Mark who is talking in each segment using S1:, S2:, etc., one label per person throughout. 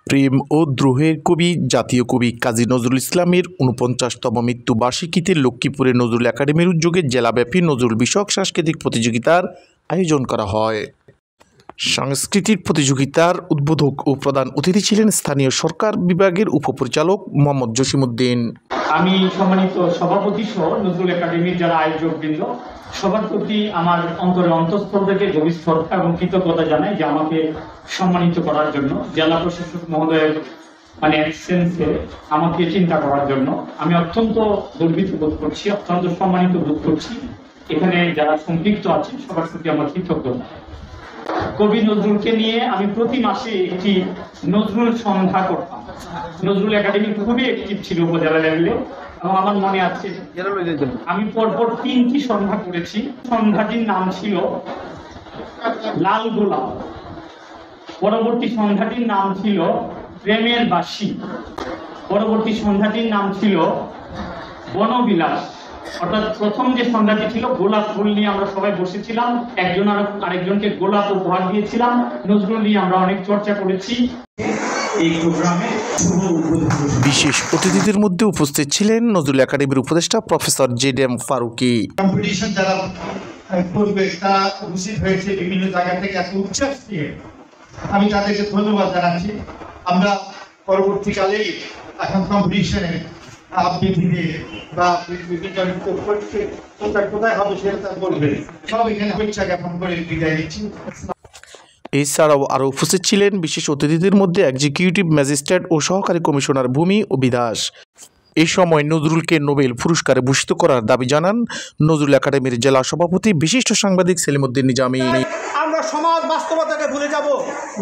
S1: প্রেম ও দ্রোহের কবি জাতীয় কবি কাজী নজরুল ইসলামের ৪৯তম মৃত্যুবার্ষিকীতে লক্ষ্মীপুরে নজরুল একাডেমির উদ্যোগে জেলাব্যাপী নজরুল বিষয়ক সাংস্কৃতিক প্রতিযোগিতার আয়োজন করা হয়। সাংস্কৃতিক প্রতিযোগিতার উদ্বোধক ও প্রধান অতিথি ছিলেন স্থানীয় সরকার বিভাগের উপপরিচালক মোহাম্মদ জসিমউদ্দিন।
S2: আমি সম্মানিত সভাপতি সহ নজরুল একাডেমির যারা আয়োজকবৃন্দ সবার প্রতি আমার অন্তঃস্থল থেকে গভীর শ্রদ্ধা এবং কৃতজ্ঞতা জানাই যে আমাকে সম্মানিত করার জন্য, জেলা প্রশাসক মহোদয়ের অ্যাবসেন্সে আমাকে চিন্তা করার জন্য আমি অত্যন্ত গর্বিত বোধ করছি, অত্যন্ত সম্মানিত বোধ করছি। এখানে যারা সম্পৃক্ত আছেন সবার প্রতি আমার কৃতজ্ঞতা। কবি নজরুলকে নিয়ে আমি প্রতি মাসে একটি নজরুল সন্ধ্যা করতাম। নজরুল একাডেমি খুবই অ্যাক্টিভ ছিল উপজেলা লেভেলে এবং আমার মনে আছে আমি পরপর ৩টি সন্ধ্যা করেছি। সন্ধ্যাটির নাম ছিল লাল গোলাপ, পরবর্তী সন্ধ্যাটির নাম ছিল প্রেমের বাসী, পরবর্তী সন্ধ্যাটির নাম ছিল বনবিলাস। অর্থাৎ প্রথম যে সন্ধ্যাটি ছিল গোলাপ ফুল নিয়ে আমরা সবাই বসেছিলাম, একজন আরেকজনকে গোলাপ উপহার দিয়েছিলাম, নজরুল নিয়ে আমরা অনেক চর্চা করেছি। এই প্রোগ্রামে
S1: বিশেষ অতিথিদের মধ্যে উপস্থিত ছিলেন নজরুল একাডেমির উপদেষ্টা প্রফেসর জেডএম ফারুকি।
S3: কম্পিটিশন যারা করবে তারা উপস্থিত হয়েছে বিভিন্ন জায়গা থেকে, এত উচ্ছ্বাস নিয়ে আমি তাদেরকে ধন্যবাদ জানাচ্ছি। আমরা পরবর্তীকালে এখন কম্পিটিশনে আবৃত্তিতে বা বিভিন্ন কোথায় হবে সেটা বলবে, সব এখানে ইচ্ছা জ্ঞাপন করে বিদায় দিচ্ছি।
S1: এছাড়াও আরও উপস্থিত ছিলেন বিশেষ অতিথিদের মধ্যে এক্সিকিউটিভ ম্যাজিস্ট্রেট ও সহকারী কমিশনার ভূমি ও বিদাস। এই সময় নজরুলকে নোবেল পুরস্কারে ভূষিত করার দাবি জানান নজরুল একাডেমির জেলা সভাপতি বিশিষ্ট সাংবাদিক সেলিমউদ্দিন নিজামী।
S4: আমরা সমাজ বাস্তবতাকে ভুলে যাব।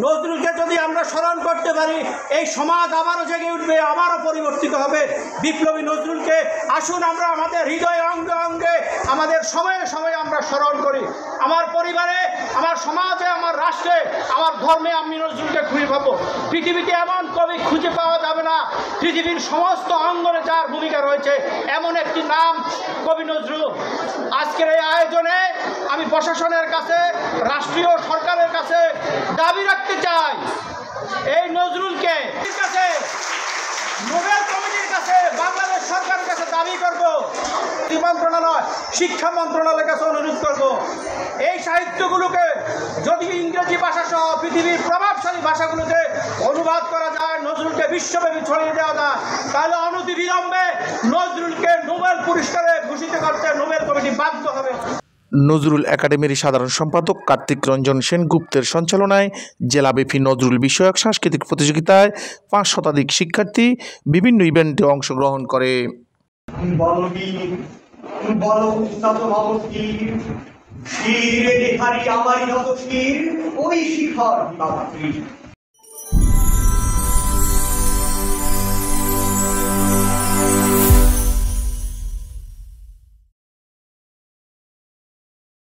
S4: নজরুলকে যদি আমরা স্মরণ করতে পারি, এই সমাজ আবারও জেগে উঠবে, আবারও পরিবর্তিত হবে। বিপ্লবী নজরুলকে আসুন আমরা আমাদের হৃদয়ে অঙ্গে অঙ্গে, আমাদের সময়ে সময়ে আমরা স্মরণ করি। আমার পরিবারে, আমার সমাজে, আমার রাষ্ট্রে, আমার ধর্মে আমি নজরুলকে খুঁজে পাবো। পৃথিবীতে এমন কবি খুঁজে পাওয়া যাবে না, পৃথিবীর সমস্ত অঙ্গনে যার ভূমিকা রয়েছে, এমন একটি নাম কবি নজরুল। আজকের এই আয়োজনে আমি প্রশাসনের কাছে, রাষ্ট্রীয় সরকারের কাছে দাবি রাখতে চাই, এই নজরুলকে নোবেল কমিটির কাছে, বাংলাদেশ সরকারের কাছে দাবি করব, মন্ত্রণালয়, শিক্ষা মন্ত্রণালয়ের কাছে অনুরোধ করব, এই সাহিত্যগুলোকে যদি ইংরেজি ভাষা সহ পৃথিবীর প্রভাবশালী ভাষাগুলোতে অনুবাদ করা যায়, নজরুলকে বিশ্বব্যাপী ছড়িয়ে দেওয়া যায়, তাহলে অনতিবিলম্বে নজরুলকে নোবেল পুরস্কারে ভূষিত করতে নোবেল কমিটি বাধ্য হবে।
S1: নজরুল একাডেমির সাধারণ সম্পাদক কার্তিক রঞ্জন সেনগুপ্তের সঞ্চালনায় জেলাব্যাপী নজরুল বিষয়ক সাংস্কৃতিক প্রতিযোগিতায় ৫ শতাধিক শিক্ষার্থী বিভিন্ন ইভেন্টে অংশগ্রহণ করে।
S4: ওই শিখর